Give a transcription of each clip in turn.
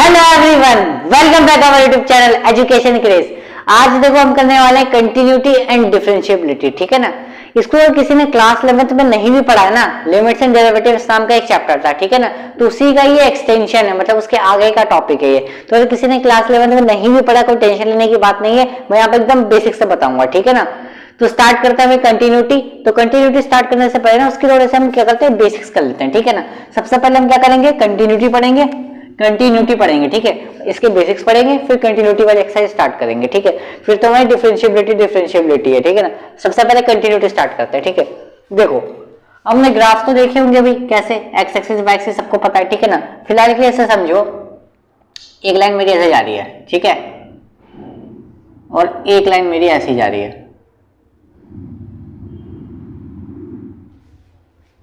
Hello everyone, welcome back our YouTube channel education craze. आज देखो हम करने वाले हैं कंटिन्यूटी एंड डिफरेंशिएबिलिटी, ठीक है ना। इसको अगर किसी ने क्लास 11th में नहीं भी पढ़ा है ना, लिमिट्स एंड डेरिवेटिव्स नाम का एक चैप्टर था, ठीक है ना, तो उसी का ये एक्सटेंशन है, मतलब उसके आगे का टॉपिक है ये। तो अगर किसी ने क्लास 11th में नहीं भी पढ़ा, कोई टेंशन लेने की बात नहीं है, मैं यहाँ पे एकदम बेसिक से बताऊंगा, ठीक है ना। तो स्टार्ट करते हैं कंटिन्यूटी। तो कंटिन्यूटी स्टार्ट करने से पहले ना उसकी थोड़े से हम क्या करते हैं, बेसिक्स कर लेते हैं, ठीक है ना। सबसे पहले हम क्या करेंगे, कंटिन्यूटी पढ़ेंगे, ठीक है। इसके बेसिक्स पढ़ेंगे, फिर कंटिन्यूटी वाली एक्सरसाइज स्टार्ट करेंगे, ठीक है। फिर तो हमारी डिफरेंशिएबिलिटी है, ठीक है ना। सबसे पहले कंटिन्यूटी स्टार्ट करते हैं, ठीक है। देखो हमने ग्राफ तो देखे होंगे भाई, कैसे एक्स एक्सिस वाई एक्सिस सबको पता है, ठीक है ना। फिलहाल के लिए ऐसे समझो, एक लाइन मेरी ऐसे जा रही है, ठीक है, और एक लाइन मेरी ऐसी जा रही है,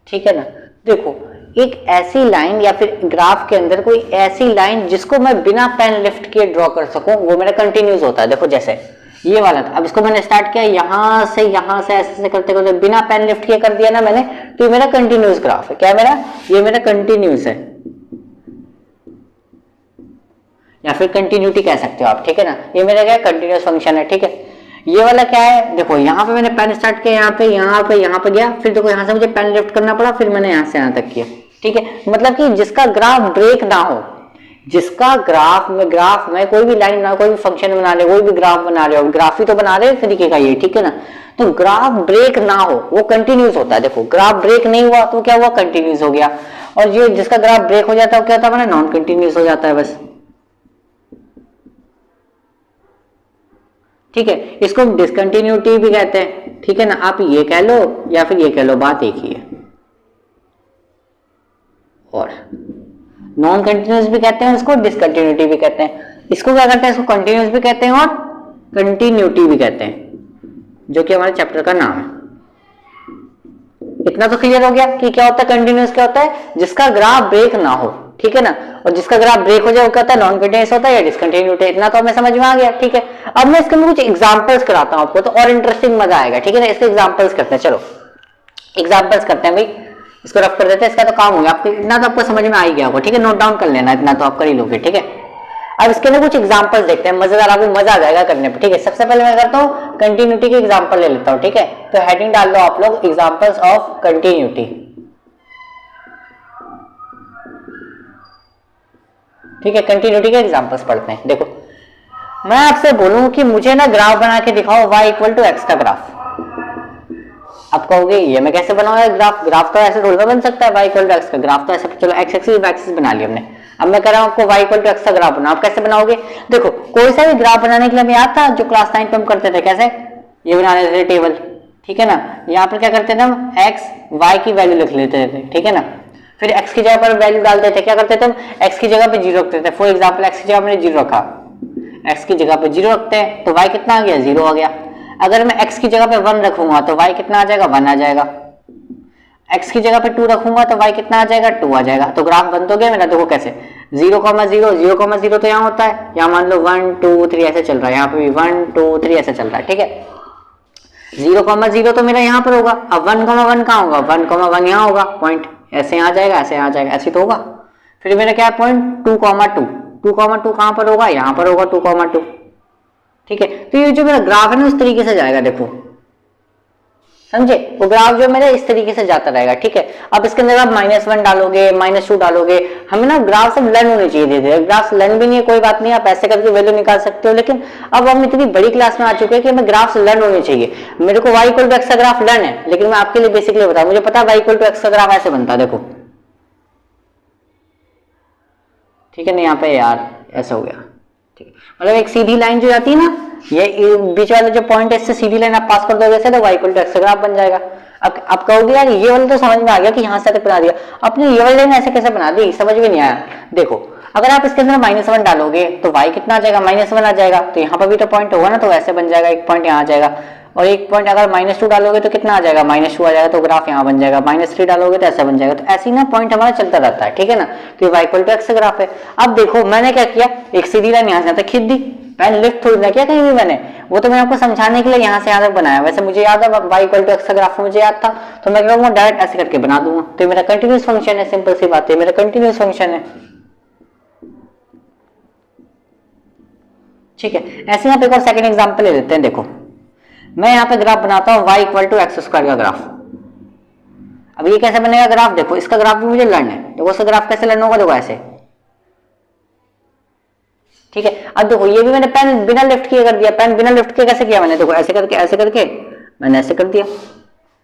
ठीक है ना। देखो एक ऐसी लाइन या फिर ग्राफ के अंदर कोई ऐसी लाइन जिसको मैं बिना पेन लिफ्ट किए ड्रॉ कर सकूं, वो मेरा कंटिन्यूस होता है। देखो जैसे ये वाला था, अब इसको मैंने स्टार्ट किया यहां से ऐसे करते करते बिना पेन लिफ्ट किए कर दिया ना मैंने, तो ये मेरा कंटिन्यूस ग्राफ है। क्या है मेरा, ये मेरा कंटिन्यूस है, या फिर कंटिन्यूटी कह सकते हो आप, ठीक है ना। ये मेरा क्या कंटिन्यूस फंक्शन है, ठीक है। ये वाला क्या है, देखो यहाँ पे मैंने पेन स्टार्ट किया, यहाँ पे गया, फिर देखो यहाँ से मुझे पेन लिफ्ट करना पड़ा, फिर मैंने यहाँ से यहाँ तक किया, ठीक है। मतलब कि जिसका ग्राफ ब्रेक ना हो, जिसका ग्राफ में कोई भी लाइन बना, कोई भी फंक्शन बना रहे, कोई भी ग्राफ बना रहे हो, ग्राफ ही तो बना रहे तरीके का ये, ठीक है ना। तो ग्राफ ब्रेक ना हो वो कंटिन्यूस होता है। देखो ग्राफ ब्रेक नहीं हुआ तो क्या हुआ, कंटिन्यूस हो गया। और ये जिसका ग्राफ ब्रेक हो जाता है क्या होता है, नॉन कंटिन्यूस हो जाता है बस, ठीक है। इसको डिसकंटिन्यूटी भी कहते हैं, ठीक है ना। आप ये कह लो या फिर ये कह लो, बात एक ही है। और नॉन कंटिन्यूस भी कहते हैं, इसको डिसकंटिन्यूटी भी कहते हैं। इसको क्या करते हैं, इसको कंटिन्यूस भी कहते हैं और कंटिन्यूटी भी कहते हैं, जो कि हमारे चैप्टर का नाम है। इतना तो क्लियर हो गया कि क्या होता है कंटिन्यूस, क्या होता है जिसका ग्राफ ब्रेक ना हो, ठीक है ना। और जिसका ग्राफ ब्रेक हो जाए वो क्या होता है, नॉन कंटिन्यूस होता है या डिसकंटिन्यूटी। इतना तो हमें समझ में आ गया, ठीक है। अब मैं इसके अंदर कुछ एग्जांपल्स कराता हूं आपको, तो और इंटरेस्टिंग मजा आएगा, ठीक है ना। इसके एग्जांपल्स करते हैं, चलो एग्जांपल्स करते हैं भाई। इसको रफ कर देते हैं, इसका तो काम हो गया आपको, इतना तो आपको समझ में आ ही गया होगा, ठीक है। नोट डाउन कर लेना, इतना तो आप कर ही लोगे, ठीक है। अब इसके अंदर कुछ एग्जांपल्स देखते हैं, मजेदार, आपको मजा आ जाएगा करने पे, ठीक है। सबसे पहले मैं करता हूँ कंटिन्यूटी के एग्जांपल ले लेता हूँ, ठीक है। तो हेडिंग डाल लो आप लोग, एग्जांपल्स ऑफ कंटिन्यूटी, ठीक है। कंटिन्यूटी के एग्जांपल्स पढ़ते हैं। देखो मैं आपसे बोलूं कि मुझे ना ग्राफ बना के दिखाओ y इक्वल टू एक्स का ग्राफ, आप कहोगे ये मैं कैसे बनाऊंगा ग्राफ तो ऐसे थोड़ी ना बन सकता है, y इक्वल टू एक्स का ग्राफ तो ऐसे, चलो एक्स एक्सिस वाई एक्सिस बना लिया हमने। अब मैं कह रहा हूं आपको y इक्वल टू एक्स का ग्राफ बनाओ, आप कैसे बनाओगे। देखो कोई सा भी ग्राफ बनाने के लिए हमें याद था, जो क्लास 9 पे हम करते थे, कैसे ये बना लेते थे टेबल, ठीक है ना। यहाँ पर क्या करते थे हम, एक्स वाई की वैल्यू लिख लेते थे, ठीक है ना। फिर x की जगह पर वैल्यू डालते थे, क्या करते थे हम, x की जगह पे 0 रखते थे। फॉर एग्जांपल x की जगह मैंने 0 रखा, x की जगह पे 0 रखते हैं तो y कितना आ गया, 0 आ गया। अगर मैं x की जगह पे 1 रखूंगा तो y कितना आ जाएगा, 1 आ जाएगा। x की जगह पे 2 रखूंगा तो y कितना आ जाएगा, 2 आ जाएगा। तो ग्राफ बन तो गया मेरा। देखो कैसे 0,0 तो यहाँ होता है, यहाँ मान लो 1 2 3 ऐसे चल रहा है, यहाँ पे भी 1 2 3 ऐसे चल रहा है, ठीक है। 0,0 तो मेरा यहाँ पर होगा। अब 1,1 कहाँ होगा, 1,1 यहाँ होगा, पॉइंट ऐसे आ जाएगा, ऐसे आ जाएगा, ऐसे तो होगा। फिर मेरा क्या है पॉइंट 2,2 कहां पर होगा, यहां पर होगा 2,2, ठीक है। तो ये जो मेरा ग्राफ है ना उस तरीके से जाएगा, देखो समझे, वो ग्राफ जो मेरा इस तरीके से जाता रहेगा, ठीक है। अब इसके अंदर आप -1 डालोगे, -2 डालोगे, हमें ना ग्राफ सब लर्न होने चाहिए धीरे। ग्राफ लर्न भी नहीं है कोई बात नहीं, आप ऐसे करके वैल्यू निकाल सकते हो, लेकिन अब हम इतनी बड़ी क्लास में आ चुके हैं कि हमें ग्राफ लर्न होने चाहिए। मेरे को y इक्वल टू एक्स का ग्राफ लर्न है, लेकिन मैं आपके लिए बेसिकली बता, मुझे पता है y इक्वल टू एक्स का ग्राफ ऐसे बनता है, देखो ठीक है ना। यहाँ पे यार ऐसा हो गया, ठीक है। मतलब एक सीधी लाइन जो जाती है ना, ये बीच वाला जो पॉइंट है, इससे सीधी लाइन आप पास कर दोगे ऐसे, तो y इक्वल टू एक्स का ग्राफ बन जाएगा। अब आप कहोगे यार ये वाला तो समझ में आ गया कि यहाँ से तक बना दिया, आपने ये वाली लाइन ऐसे कैसे बना दी, समझ में नहीं आया। देखो अगर आप इसके अंदर -1 डालोगे तो y कितना आ जाएगा, -1 आ जाएगा। तो यहाँ पर भी तो पॉइंट होगा ना, तो ऐसे बन जाएगा, एक पॉइंट यहाँ आ जाएगा। और एक पॉइंट अगर -2 डालोगे तो कितना आ जाएगा, -2 आ जाएगा, तो ग्राफ यहाँ बन जाएगा। -3 डालोगे तो ऐसा बन जाएगा। तो ऐसे ही ना पॉइंट हमारा चलता रहता है, ठीक है ना। तो ये y equal to x graph है। अब देखो मैंने क्या किया, एक सीधी लाइन यहाँ से तक खींच दी, पेन लिफ्ट थोड़ी ना किया कहीं भी मैंने, वो तो मैंने आपको समझाने के लिए यहाँ से यहाँ तक बनाया। वैसे मुझे याद है y इक्वल टू एक्स का ग्राफ मुझे याद था, तो मैं क्या डायरेक्ट ऐसे करके बना दूंगा। तो मेरा कंटिन्यूस फंक्शन है, सिंपल सी बात है, मेरा कंटिन्यूस फंक्शन है। ठीक है। ऐसे यहाँ पे एक और सेकंड एग्जांपल ले लेते हैं। देखो मैं यहाँ पे ग्राफ बनाता हूँ y equal to x square का ग्राफ। अब ये कैसे बनेगा ग्राफ, देखो इसका ग्राफ भी मुझे लर्न है। देखो उसका ग्राफ कैसे लर्न होगा, देखो ऐसे, ठीक है। अब देखो ये भी मैंने पेन बिना लिफ्ट किए कर दिया। पेन बिना लिफ्ट किए कैसे किया मैंने, देखो ऐसे करके मैंने ऐसे कर दिया,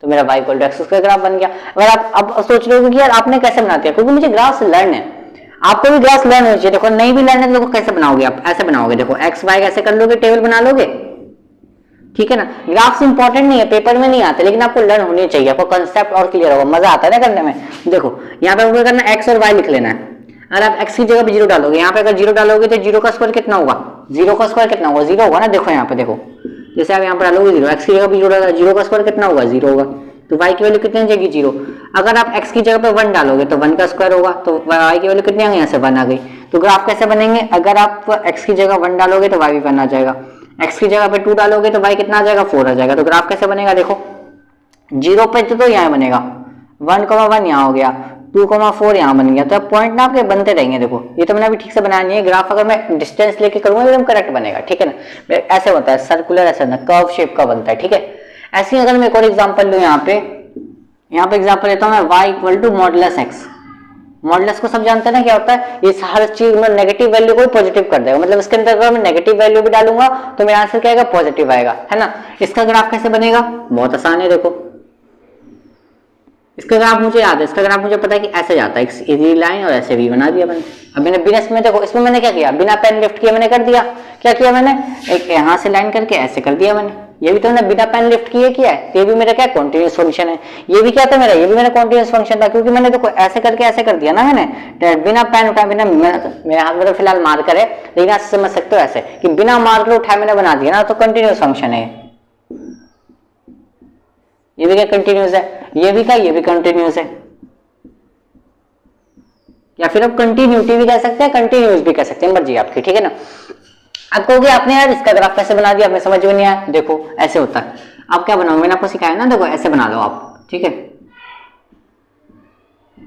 तो मेरा y equal to x square graph बन गया। अगर आप अब सोच रहे हो कि यार आपने कैसे बना दिया, क्योंकि मुझे ग्राफ से लर्न है, आपको भी ग्राफ लर्न होना चाहिए। देखो नहीं भी लर्न है तो देखो कैसे बनाओगे, आप ऐसे बनाओगे, देखो एक्स वाई ऐसे कर लोगे, टेबल बना लोगे, ठीक है ना। ग्राफ्स इंपॉर्टेंट नहीं है, पेपर में नहीं आते, लेकिन आपको लर्न होनी चाहिए, आपको कंसेप्ट और क्लियर होगा, मजा आता है ना करने में। देखो यहाँ पे आपको करना एक्स और वाई लिख लेना है। अगर आप एक्स की जगह पे जीरो डालोगे, यहाँ पे अगर जीरो डालोगे तो जीरो का स्क्वायर कितना होगा, जीरो का स्क्वायर कितना होगा, जीरो होगा ना। देखो यहाँ पे देखो, जैसे आप यहाँ पर डालोगे जीरो, एक्स की जगह पे जीरो डाला, जीरो का स्क्वायर कितना होगा, जीरो होगा। तो y की वैल्यू कितनी आ जाएगी, जीरो। अगर आप x की जगह पे 1 डालोगे तो 1 का स्क्वायर होगा, तो y की वैल्यू कितनी आ गई, यहाँ से 1 आ गई। तो ग्राफ कैसे बनेंगे, अगर आप x की जगह 1 डालोगे तो y भी 1 आ जाएगा, x की जगह पे 2 डालोगे तो y कितना आ जाएगा, 4 आ जाएगा। तो ग्राफ कैसे बनेगा, देखो जीरो पे तो यहाँ बनेगा, 1,1 यहाँ हो गया, 2,4 यहाँ बन गया। तो अब पॉइंट ना आपके बनते रहेंगे। देखो ये तो मैंने अभी ठीक से बनाया नहीं है ग्राफ, अगर मैं डिस्टेंस लेके करूंगा एकदम करेक्ट बनेगा, ठीक है ना। ऐसे होता है सर्कुलर, ऐसे ना कर्व शेप का बनता है, ठीक है। ऐसे अगर मैं एक और एग्जांपल लूं, यहाँ पे एग्जांपल लेता हूं मैं, y equal to modulus x। Modulus को सब जानते हैं ना क्या होता है, ये हर चीज में नेगेटिव वैल्यू को पॉजिटिव कर देगा, मतलब इसके अंदर अगर मैं नेगेटिव वैल्यू भी डालूंगा तो मेरा आंसर क्या आएगा, पॉजिटिव आएगा, है ना। इसका ग्राफ कैसे बनेगा, बहुत आसान है। देखो इसका ग्राफ मुझे याद है, इसका ग्राफ मुझे पता है कि ऐसे जाता है, सीधी लाइन और ऐसे भी बना दिया मैंने। अब मैंने बिना इसमें, देखो इसमें मैंने क्या किया, बिना पेन लिफ्ट किया मैंने कर दिया। क्या किया मैंने, एक यहाँ से लाइन करके ऐसे कर दिया मैंने, ये भी तो मैंने बिना पेन लिफ्ट किए किया है। तो ये भी मेरा क्या कॉन्टिन्यूस फंक्शन है। ये भी क्या था मेरा, ये भी मेरा कॉन्टिन्यूस फंक्शन था, क्योंकि मैंने देखो ऐसे करके ऐसे कर दिया ना मैंने, बिना पेन उठाए, बिना, मेरे हाथ में तो फिलहाल मार्कर है, लेकिन आप समझ सकते हो ऐसे कि बिना मार्कर उठाए मैंने बना दिया ना, तो कंटिन्यूस फंक्शन है। ये भी क्या कंटिन्यूस है, ये भी क्या, ये भी कंटिन्यूस है। या फिर आप कंटिन्यूटी भी कह सकते हैं, कंटिन्यूस भी कह सकते हैं, मर्जी आपकी, ठीक है ना। अब कहोगे आपने यार इसका ग्राफ कैसे बना दिया, हमें समझ में नहीं आया। देखो ऐसे होता है, आप क्या बनाओगे, मैंने आपको सिखाया ना, देखो ऐसे बना लो आप, ठीक है।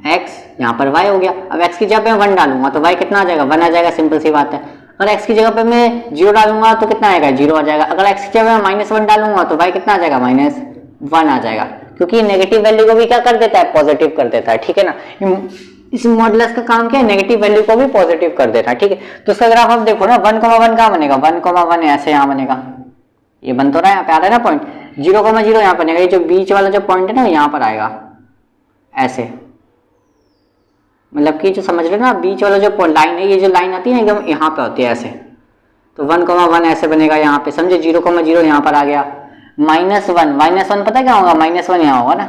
x यहाँ पर y हो गया। अब x की जगह पे मैं 1 डालूंगा तो y कितना आ जाएगा, 1 आ जाएगा, सिंपल सी बात है। अगर x की जगह पे मैं 0 डालूंगा तो कितना आएगा, 0 आ जाएगा। अगर x की जगह में -1 डालूंगा तो y कितना आ जाएगा, -1 आ जाएगा, क्योंकि नेगेटिव वैल्यू को भी क्या कर देता है, पॉजिटिव कर देता है, ठीक है ना। इस मॉडुलस का काम क्या है, नेगेटिव वैल्यू को भी पॉजिटिव कर देता है, ठीक है। तो इसका ग्राफ आप देखो ना, 1,1 कहाँ बनेगा, 1,1 ऐसे यहाँ बनेगा, ये बन तो रहा है, यहाँ पे आ रहा है ना पॉइंट, 0,0 यहाँ बनेगा, ये जो बीच वाला जो पॉइंट है ना यहाँ पर आएगा ऐसे, मतलब कि जो समझ रहे हो ना, बीच वाला जो लाइन है, ये जो लाइन आती है एकदम यहाँ पे होती है ऐसे, तो 1,1 ऐसे बनेगा यहाँ पे, समझे। 0,0 यहाँ पर आ गया, -1 पता क्या होगा, -1 यहाँ होगा ना,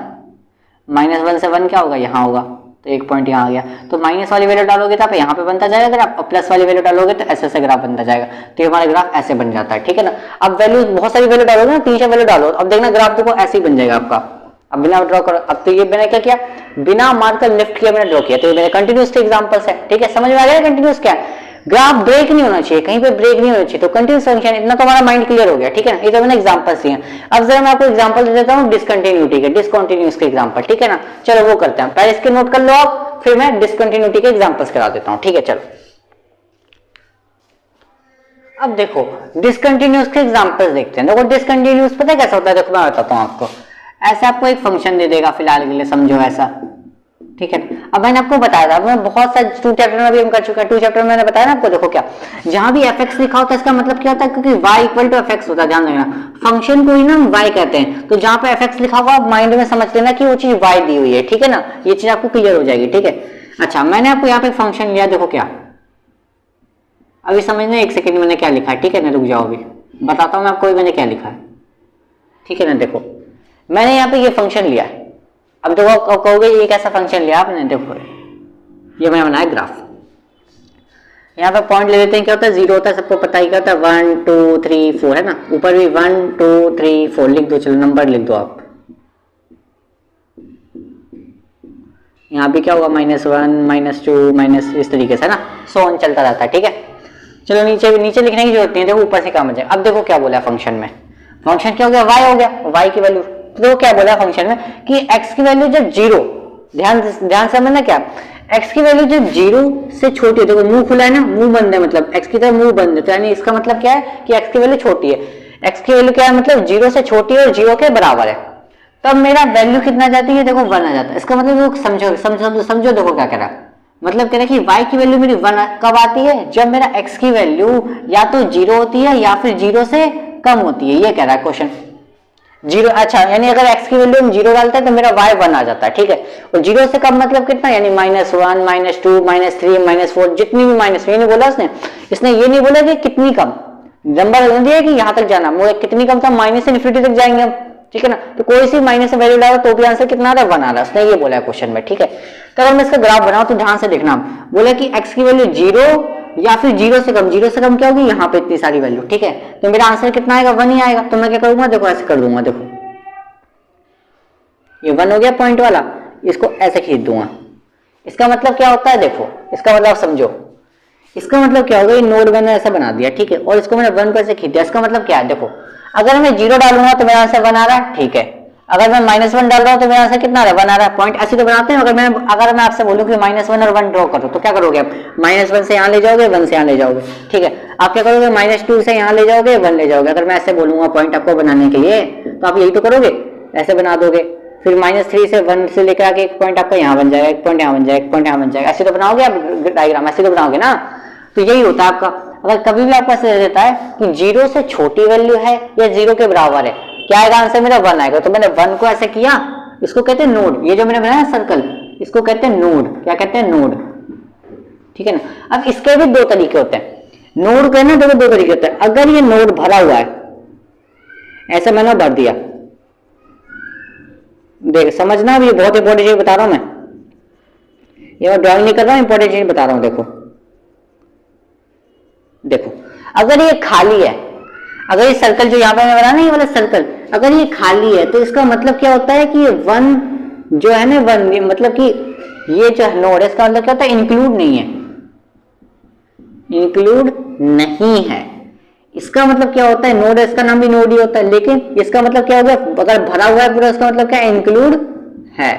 -1 से 1 क्या होगा, यहाँ होगा, तो एक पॉइंट यहाँ आ गया। तो माइनस वाली वैल्यू डालोगे तो आप यहाँ पे बनता जाएगा ग्राफ, और प्लस वाली वैल्यू डालोगे तो ऐसे ग्राफ बनता जाएगा। तो ये हमारा ग्राफ ऐसे बन जाता है, ठीक है ना। अब वैल्यू बहुत सारी वैल्यू डालोगे ना, 3-4 वैल्यू डालो, अब देखना ग्राफ देखो ऐसे ही बन जाएगा आपका। अब बिना ड्रॉ करो, अब तो ये मैंने क्या किया, बिना मार्कर लिफ्ट किया मैंने ड्रॉ किया, तो ये मेरे कंटिन्यूस के एग्जांपल्स है, ठीक है। समझ में आ गया कंटिन्यूस क्या है, ग्राफ ब्रेक नहीं होना चाहिए, कहीं पे ब्रेक नहीं होना चाहिए, तो कंटिन्यूस फंक्शन, इतना तो हमारा माइंड क्लियर हो गया, ठीक है ना। ये तो मैंने एग्जांपल्स दिए। अब जरा मैं आपको एग्जांपल दे देता हूँ डिसकंटिन्यूटी के, डिसकंटिन्यूस के एग्जांपल, ठीक है ना। चलो वो करते हैं, पहले इसके नोट कर लो आप, फिर मैं डिसकंटिन्यूटी के एग्जांपल्स करा देता हूँ, ठीक है। चलो अब देखो डिसकंटिन्यूस के एग्जांपल्स देखते हैं। देखो डिसकंटिन्यूस पता है कैसा होता है, देखो मैं बताता हूँ आपको। ऐसे आपको एक फंक्शन दे देगा फिलहाल के लिए, समझो ऐसा, ठीक है। अब मैंने आपको बताया था, मैं बहुत सारे 2 चैप्टर में भी हम कर चुका है, 2 चैप्टर में मैंने बताया ना आपको। देखो क्या, जहां भी fx लिखा होता है इसका मतलब क्या होता है, क्योंकि y इक्वल टू fx होता है, ध्यान देना, फंक्शन को ही ना हम y कहते हैं। तो जहां पे fx लिखा हुआ आप माइंड में समझ लेना कि वो चीज y दी हुई है, ठीक है ना। ये चीज आपको क्लियर हो जाएगी, ठीक है। अच्छा मैंने आपको यहाँ पे फंक्शन लिया, देखो क्या, अभी समझना 1 सेकेंड मैंने क्या लिखा है, ठीक है ना। रुक जाओ, अभी बताता हूँ मैं आपको मैंने क्या लिखा है, ठीक है ना। देखो मैंने यहाँ पे ये फंक्शन लिया है। अब देखो कहोगे ये कैसा फंक्शन लिया आपने, देखो ये मैंने बनाया ग्राफ। यहाँ पे पॉइंट ले लेते हैं, क्या होता है 0 होता है, सबको पता ही क्या होता है, 1 2 3 4 है ना। ऊपर भी 1 2 3 4 लिख दो, चलो नंबर लिख दो आप। यहाँ भी क्या होगा, -1 -2 इस तरीके से ना, सो ऑन चलता रहता है, ठीक है। चलो नीचे लिखने की जरूरत नहीं है, देखो ऊपर से काम हो जाए। अब देखो क्या बोला फंक्शन में, फंक्शन क्या हो गया, y हो गया, y की वैल्यू। तो क्या बोला फंक्शन में कि x की वैल्यू जब 0 ध्यान ध्यान से समझना क्या, x की वैल्यू जब 0 से छोटी है, देखो मुंह खुला है ना, मुंह बंद है, मतलब x की तरफ मुंह बंद है, तो यानी इसका मतलब क्या है कि x की वैल्यू छोटी है। x की वैल्यू क्या है, मतलब 0 से छोटी है और 0 के बराबर है, तब मेरा वैल्यू कितना जाती है, देखो 1 आ जाता है। इसका मतलब समझो समझो समझो, देखो क्या कह रहा है, मतलब कह रहा है कि y की वैल्यू मेरी 1 कब आती है, जब मेरा x की वैल्यू या तो 0 होती है या फिर 0 से कम होती है, ये कह रहा है क्वेश्चन। 0, अच्छा, यानी अगर x की वैल्यू हम 0 डालते हैं तो मेरा y 1 आ जाता है, ठीक है। और 0 से कम मतलब कितना, यानी -1, -2, -3, -4, जितनी भी माइनस, ये नहीं बोला इसने ये नहीं बोला कि कितनी कम, नंबर दिया कि यहां तक जाना, कितनी कम था, माइनस इन्फिनिटी तक जाएंगे हम, ठीक है ना। तो कोई सी माइनस से वैल्यू डालो तो भी आंसर कितना आ रहा है, 1 आ रहा है, उसने ये बोला है क्वेश्चन में, ठीक है। तो अगर मैं इसका ग्राफ बनाऊं तो ध्यान से देखना, बोला कि x की वैल्यू 0 या फिर 0 से कम, 0 से कम क्या होगी, यहाँ पे इतनी सारी वैल्यू, ठीक है। तो मेरा आंसर कितना आएगा, 1 ही आएगा। तो मैं क्या करूंगा, देखो ऐसे कर दूंगा, देखो ये 1 हो गया पॉइंट वाला, इसको ऐसे खींच दूंगा। इसका मतलब क्या होता है, देखो इसका मतलब समझो, इसका मतलब क्या होगा, ये नोड मैंने ऐसा बना दिया, ठीक है, और इसको मैंने 1 पर ऐसे खींच दिया। इसका मतलब क्या है, देखो अगर मैं 0 डालूंगा तो मेरा आंसर 1 आ रहा है, ठीक है। अगर मैं -1 डाल रहा हूं तो मेरा आंसर कितना आ रहा है, 1 आ रहा है। पॉइंट ऐसे तो बनाते हैं। अगर मैं आपसे बोलूं कि -1 और 1 ड्रॉ करो तो क्या करोगे आप, -1 से यहाँ ले जाओगे, 1 से यहाँ ले जाओगे, ठीक है। आप क्या करोगे, -2 से यहाँ ले जाओगे, 1 ले जाओगे। अगर मैं ऐसे बोलूंगा पॉइंट आपको बनाने के लिए तो आप यही तो करोगे, ऐसे बना दोगे। फिर -3 से 1 से लेकर आके एक पॉइंट आपका यहाँ बन जाएगा, एक पॉइंट यहाँ बन जाएगा, एक पॉइंट यहाँ बन जाएगा, ऐसे तो बनाओगे आप डायग्राम, ऐसे तो बनाओगे ना। तो यही होता है आपका। अगर कभी भी आपका ऐसे रहता है कि 0 से छोटी वैल्यू है या 0 के बराबर है, क्या आएगा आंसर, मेरा 1 आएगा। तो मैंने 1 को ऐसे किया, इसको कहते हैं नोड, ये जो मैंने बनाया सर्कल, इसको कहते हैं नोड। क्या कहते हैं, नोड, ठीक है ना। अब इसके भी 2 तरीके होते हैं, नोड कहना देखो 2 तरीके होते हैं। अगर ये नोड भरा हुआ है, ऐसे मैंने भर दिया, देख समझना, ये बहुत इंपॉर्टेंट चीज बता रहा हूं मैं, ये मैं ड्राइंग नहीं कर रहा हूं, इंपॉर्टेंट चीज बता रहा हूं। देखो देखो अगर ये खाली है, अगर ये सर्कल जो यहाँ पे मैं बना ना, ये वाला सर्कल अगर ये खाली है, तो इसका मतलब क्या होता है कि ये 1 जो है ना, 1 मतलब कि ये जो नोड है, इसका मतलब क्या होता है, इंक्लूड नहीं है, इंक्लूड नहीं है। इसका मतलब क्या होता है, नोड है, इसका नाम भी नोड ही होता है, लेकिन इसका मतलब क्या हो गया, अगर भरा हुआ है पूरा, इसका मतलब क्या है, इंक्लूड है।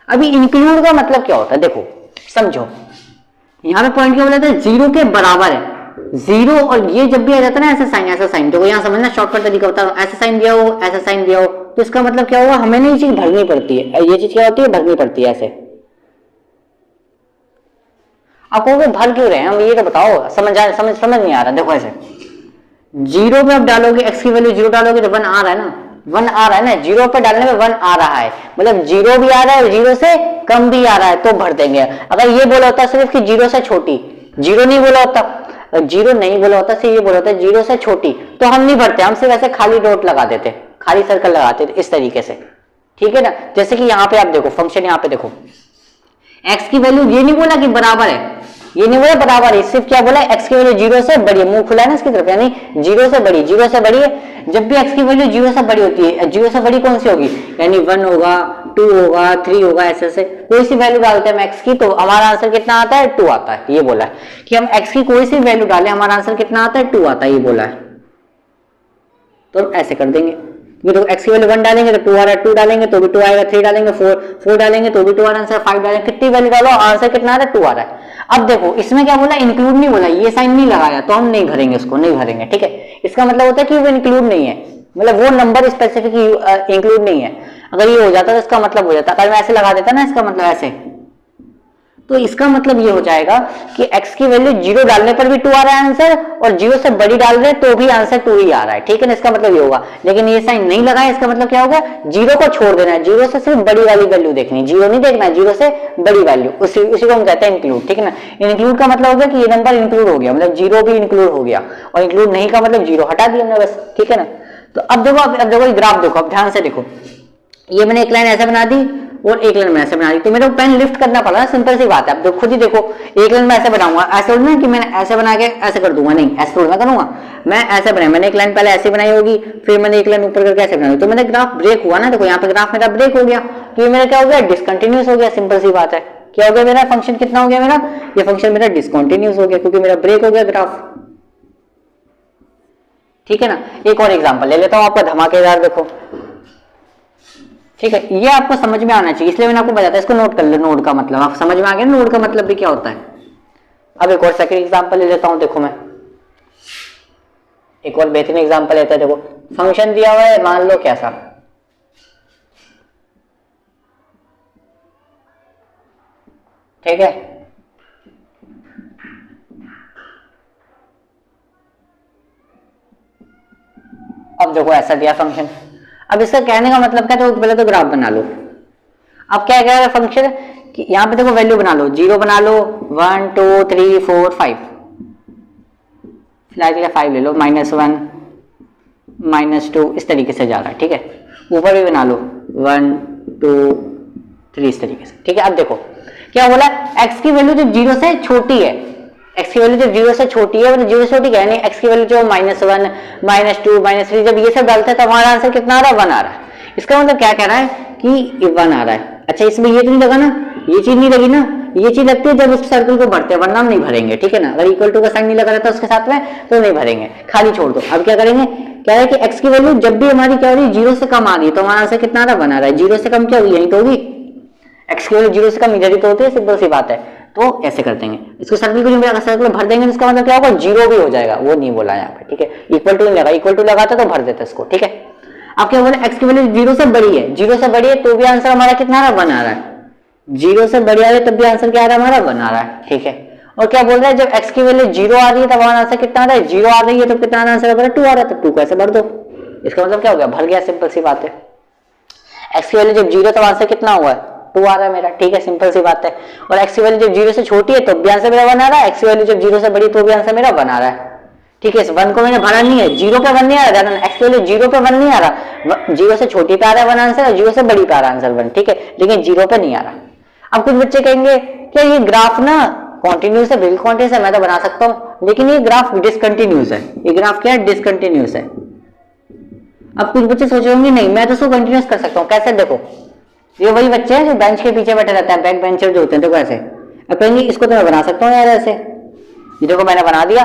अभी इंक्लूड का मतलब क्या होता है, देखो समझो, यहां पे पॉइंट क्या बोला था, 0 के बराबर है, 0, और ये जब भी आ जाता है ना ऐसा साइन, ऐसा साइन, देखो यहां समझना, शॉर्टकट तरीका बता रहा हूं, ऐसा साइन दिया हो, ऐसा साइन दिया हो, तो इसका मतलब क्या होगा, हमें ना ये चीज भरनी पड़ती है, ये चीज क्या होती है, भरनी पड़ती है ऐसे। आप कहोगे भर क्यों रहे हैं हम, ये तो बताओ, समझ नहीं आ रहा। देखो ऐसे 0 पे आप डालोगे, x की वैल्यू 0 डालोगे तो 1 आ रहा है ना, 1 आ रहा है ना, 0 पे डालने में 1 आ रहा है, मतलब 0 भी आ रहा है और 0 से कम भी आ रहा है, तो भर देंगे। अगर ये बोला होता सिर्फ कि 0 से छोटी, 0 नहीं बोला होता, 0 नहीं बोला होता, सिर्फ ये बोला होता 0 से छोटी, तो हम नहीं भरते, हम सिर्फ ऐसे खाली डॉट लगा देते, खाली सर्कल लगाते थे इस तरीके से, ठीक है ना। जैसे कि यहाँ पे आप देखो फंक्शन, यहाँ पे देखो x की वैल्यू, ये नहीं बोला कि बराबर है, ये नहीं बोला बराबर है, सिर्फ क्या बोला, x की वैल्यू 0 से बड़ी है, मुंह खुला है ना इसकी तरफ, यानी 0 से बड़ी, 0 से बड़ी है। जब भी x की वैल्यू 0 से बड़ी होती है, 0 से बड़ी कौन सी होगी, यानी 1 होगा, 2 होगा, 3 होगा, ऐसे से कोई सी वैल्यू डालते हैं हम x की, तो हमारा आंसर कितना आता है, 2 आता है। ये बोला है कि हम x की कोई सी वैल्यू डालें, हमारा आंसर कितना आता है, 2 आता है, ये बोला है। तो ऐसे कर देंगे, तो x की वैल्यू 1 डालेंगे तो 2 आ रहा है, 2 डालेंगे तो भी 2 आएगा, 3 डालेंगे 4 डालेंगे तो भी 2 आ रहा है, आंसर 5 डालेंगे, कितनी वैल्यू डालो आंसर कितना आ रहा है, 2 आ रहा है। अब देखो इसमें क्या बोला, इंक्लूड नहीं बोला, ये साइन नहीं लगाया, तो हम नहीं भरेंगे, उसको नहीं भरेंगे, ठीक है। इसका मतलब होता है कि वो इंक्लूड नहीं है, मतलब वो नंबर स्पेसिफिक इंक्लूड नहीं है। अगर ये हो जाता तो इसका मतलब हो जाता, अगर मैं ऐसे लगा देता ना, इसका मतलब ऐसे, तो इसका मतलब ये हो जाएगा कि x की वैल्यू 0 डालने पर भी 2 आ रहा है आंसर, और 0 से बड़ी डाल रहे तो भी आंसर 2 ही आ रहा है, ठीक है ना। इसका मतलब ये होगा, लेकिन ये साइन नहीं लगाया, इसका मतलब क्या होगा, 0 को छोड़ देना है, 0 से सिर्फ बड़ी वाली वैल्यू देखनी, 0 नहीं देखना है, 0 से बड़ी वैल्यू, उसी को हम कहते हैं इंक्लूड, ठीक है ना। इंक्लूड का मतलब हो गया कि ये नंबर इंक्लूड हो गया, मतलब 0 भी इंक्लूड हो गया, और इंक्लूड नहीं का मतलब 0 हटा दिया हमने बस, ठीक है ना। तो अब देखो ग्राफ देखो, अब ध्यान से देखो, ये मैंने एक लाइन ऐसे बना दी और एक लाइन में ऐसे बना दी, तो मेरे को पेन लिफ्ट करना पड़ा, सिंपल सी बात है। अब खुद ही देखो, एक लाइन में ऐसे बनाऊंगा, ऐसे थोड़ी ना कि मैंने ऐसे बना के ऐसे कर दूंगा, नहीं ऐसे थोड़ी ना करूंगा, मैं ऐसे बनाया, मैंने एक लाइन पहले ऐसे बनाई होगी, फिर मैंने एक लाइन ऊपर करके ऐसे बनाई, तो मेरा ग्राफ ब्रेक हुआ ना, देखो यहाँ पे ग्राफ मेरा ब्रेक हो गया, तो ये मेरा क्या हो गया, डिसकंटिन्यूस हो गया, सिंपल सी बात है। क्या हो गया, मेरा फंक्शन कितना हो गया, मेरा ये फंक्शन मेरा डिसकंटिन्यूस हो गया, क्योंकि मेरा ब्रेक हो गया ग्राफ, ठीक है ना। एक और एग्जाम्पल ले लेता हूँ आपका धमाकेदार, देखो ठीक है, ये आपको समझ में आना चाहिए, इसलिए मैंने आपको बताया था, इसको नोट कर लो। नोड का मतलब आप समझ में आ गया, नोड का मतलब भी क्या होता है। अब एक और सेकंड एग्जांपल ले लेता हूं, देखो मैं एक और बेहतरीन एग्जांपल लेता है। देखो फंक्शन दिया हुआ है, मान लो कैसा, ठीक है, अब देखो ऐसा दिया फंक्शन। अब इसका कहने का मतलब क्या है, तो पहले तो ग्राफ बना लो। अब क्या कह रहा है फंक्शन कि यहां पे देखो वैल्यू बना लो, 0 बना लो, 1 2 3 4 5, फिलहाल 5 ले लो, -1 -2 इस तरीके से जा रहा है। ठीक है, ऊपर भी बना लो 1 2 3 इस तरीके से। ठीक है, अब देखो क्या बोला, x की वैल्यू जब 0 से छोटी है, x की वैल्यू जब 0 से छोटी है, मतलब 0 से छोटी क्या है, x की वैल्यू जो -1 -2 -3 जब ये सब डालते हैं तो हमारा आंसर कितना आ रहा है, 1 आ रहा है। इसका मतलब क्या कह रहा है कि 1 आ रहा है। अच्छा इसमें ये तो नहीं लगा ना, ये चीज नहीं लगी ना, ये चीज लगती है जब उस सर्कल को भरते हैं, वरना हम नहीं भरेंगे। ठीक है ना, अगर इक्वल टू का साइन नहीं लगा रहता उसके साथ में तो नहीं भरेंगे, खाली छोड़ दो। अब क्या करेंगे, क्या है कि x की वैल्यू जब भी हमारी क्या हो रही है, 0 से कम आ रही है, तो हमारा आंसर कितना आ रहा है, 1 आ रहा है। 0 से कम क्या होगी, यही तो होगी, x की वैल्यू 0 से कम इधर ही तो होती है, सिंपल सी बात है। तो ऐसे कर देंगे इसको, सर्कल को जो सर्कल भर देंगे, इसका मतलब क्या होगा, 0 भी हो जाएगा, वो नहीं बोला यहाँ पे। ठीक है, इक्वल टू नहीं लगा, इक्वल टू लगाता तो भर देते इसको। ठीक है, अब क्या बोले, x की वैल्यू 0 से बड़ी है, 0 से बड़ी है तो भी आंसर हमारा कितना आ रहा है, 1 आ रहा है। 0 से बड़ी आ रही है तब भी आंसर क्या आ रहा है, हमारा 1 आ रहा है। ठीक है, और क्या बोल रहा है, जब x की वैल्यू 0 आ रही है तब हमारा आंसर कितना आ रहा है, 0 आ रही है तो कितना आंसर आ रहा है, 2 आ रहा है, तो 2 को ऐसे भर दो। इसका मतलब क्या हो गया, भर गया, सिंपल सी बात है। x की वैल्यू जब 0 तब आंसर कितना हुआ है, 2 आ रहा है मेरा। ठीक है, सिंपल सी बात है। और x की वैल्यू जब 0 से छोटी है तो भी आंसर मेरा 1 आ रहा है, x की वैल्यू जब 0 से बड़ी तो भी आंसर मेरा 1 आ रहा है। ठीक है, इस 1 को मैंने भरा नहीं है, 0 पे 1 नहीं आ रहा, x की वैल्यू 0 पे 1 नहीं आ रहा, 0 से छोटी पे आ रहा है 1 आंसर, और 0 से बड़ी पे आ रहा है आंसर 1। ठीक है, लेकिन 0 पे नहीं आ रहा। अब कुछ बच्चे कहेंगे क्या ये ग्राफ ना कॉन्टिन्यूस है, बिल्कुल कॉन्टिन्यूस है, मैं तो बना सकता हूं, लेकिन ये ग्राफ डिसकंटिन्यूस है। ये ग्राफ क्या है, डिसकंटिन्यूस है। अब कुछ बच्चे सोच रहे होंगे नहीं मैं तो इसको कंटिन्यूस कर सकता हूँ, कैसे, देखो ये वही बच्चे हैं जो बेंच के पीछे बैठे रहते हैं, बैक बेंचर जो होते हैं, देखो ऐसे। अब कहेंगे इसको तो मैं बना सकता हूँ यार ऐसे, ये देखो मैंने बना दिया,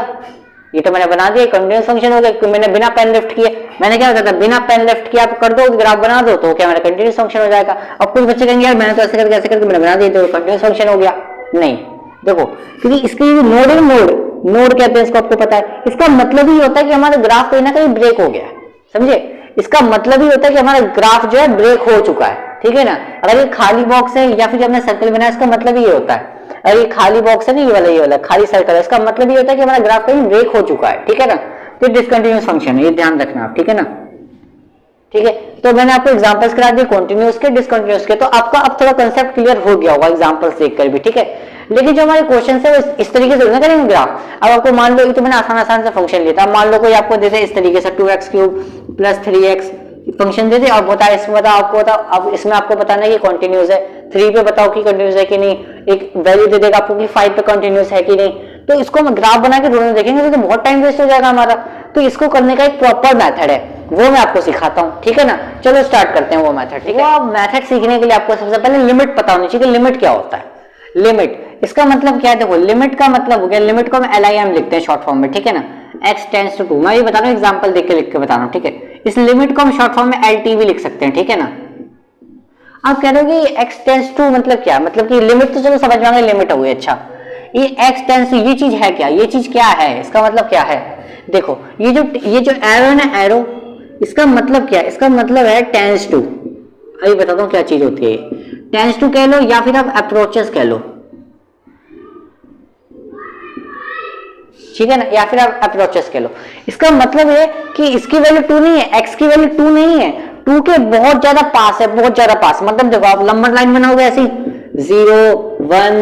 ये तो मैंने बना दिया, कंटिन्यूस फंक्शन हो गया, मैंने बिना पेन लिफ्ट किए, मैंने क्या करता, बिना पेन लिफ्ट किया आप कर दो, ग्राफ बना दो, तो क्या मेरा कंटिन्यूस फंक्शन हो जाएगा। अब कुछ बच्चे कहेंगे यार मैंने तो ऐसे करके मैंने बना दिया तो कंटिन्यूस फंक्शन हो गया। नहीं, देखो क्योंकि इसके नोड है, नोड कहते हैं इसको, आपको पता है। इसका मतलब ही होता है कि हमारा ग्राफ कहीं ना कहीं ब्रेक हो गया, समझे। इसका मतलब ही होता है कि हमारा ग्राफ जो है ब्रेक हो चुका है। ठीक है ना, अगर ये खाली बॉक्स है या फिर हमने सर्कल बनाया, इसका मतलब ये होता है, अगर ये खाली बॉक्स है ना, ये वाला खाली सर्कल है, इसका मतलब ये होता है कि हमारा ग्राफ कहीं ब्रेक हो चुका है। ठीक है ना, तो डिसकंटिन्यूअस फंक्शन है, ये ध्यान रखना आप। ठीक है ना, ठीक है, तो मैंने आपको एग्जांपल्स करा दिए कॉन्टिन्यूअस के, डिसकंटिन्यूअस के, तो आपका अब थोड़ा कंसेप्ट क्लियर हो गया होगा एग्जांपल्स देखकर भी। ठीक है, लेकिन जो हमारे क्वेश्चन है वो इस तरीके से ना करेंगे ग्राफ। अब आपको मान लो, ये तो मैंने आसान से फंक्शन लिया था, मान लो कोई आपको देते इस तरीके से 2x³ + 3x फंक्शन दे दे और बताए, इसमें बताओ, आपको बताओ, अब इसमें आपको बताना है कि कंटिन्यूअस है, 3 पे बताओ कि कंटिन्यूअस है कि नहीं, एक वैल्यू दे देगा आपको कि 5 पे कंटिन्यूअस है कि नहीं, तो इसको हम ग्राफ बना के दोनों देखेंगे तो बहुत टाइम वेस्ट हो जाएगा हमारा। तो इसको करने का एक प्रॉपर मेथड है, वो मैं आपको सिखाता हूँ। ठीक है ना, चलो स्टार्ट करते हैं वो मेथड। ठीक है, अब मेथड सीखने के लिए आपको सबसे पहले लिमिट पता होनी चाहिए। लिमिट क्या होता है, लिमिट इसका मतलब क्या है, देखो लिमिट का मतलब हो गया, लिमिट को हम LIM लिखते हैं शॉर्ट फॉर्म में। ठीक है ना, x टेंड्स टू 2, मैं ये बता रहा हूँ एग्जांपल देख के लिख के बता रहा हूँ। ठीक है, इस लिमिट को हम शॉर्ट फॉर्म में LTV लिख सकते हैं। ठीक है ना, आप कह रहे हो कि x टेंड्स टू मतलब क्या, मतलब कि लिमिट तो चलो समझ में आ गई, लिमिट हुई। अच्छा, ये x टेंड्स टू ये चीज है क्या, ये चीज क्या है, इसका मतलब क्या है, देखो ये जो एरो है ना, एरो, इसका मतलब क्या है, इसका मतलब है टेंड्स टू। अभी बताता हूँ क्या चीज होती है, टेंड्स टू कह लो या फिर आप अप्रोचेस कह लो। ठीक है ना, या फिर आप अप्रोचेस कह लो। इसका मतलब है कि इसकी वैल्यू 2 नहीं है, x की वैल्यू 2 नहीं है, 2 के बहुत ज्यादा पास है, बहुत ज्यादा पास। मतलब देखो आप लंबर लाइन बनाओगे ऐसी 0 1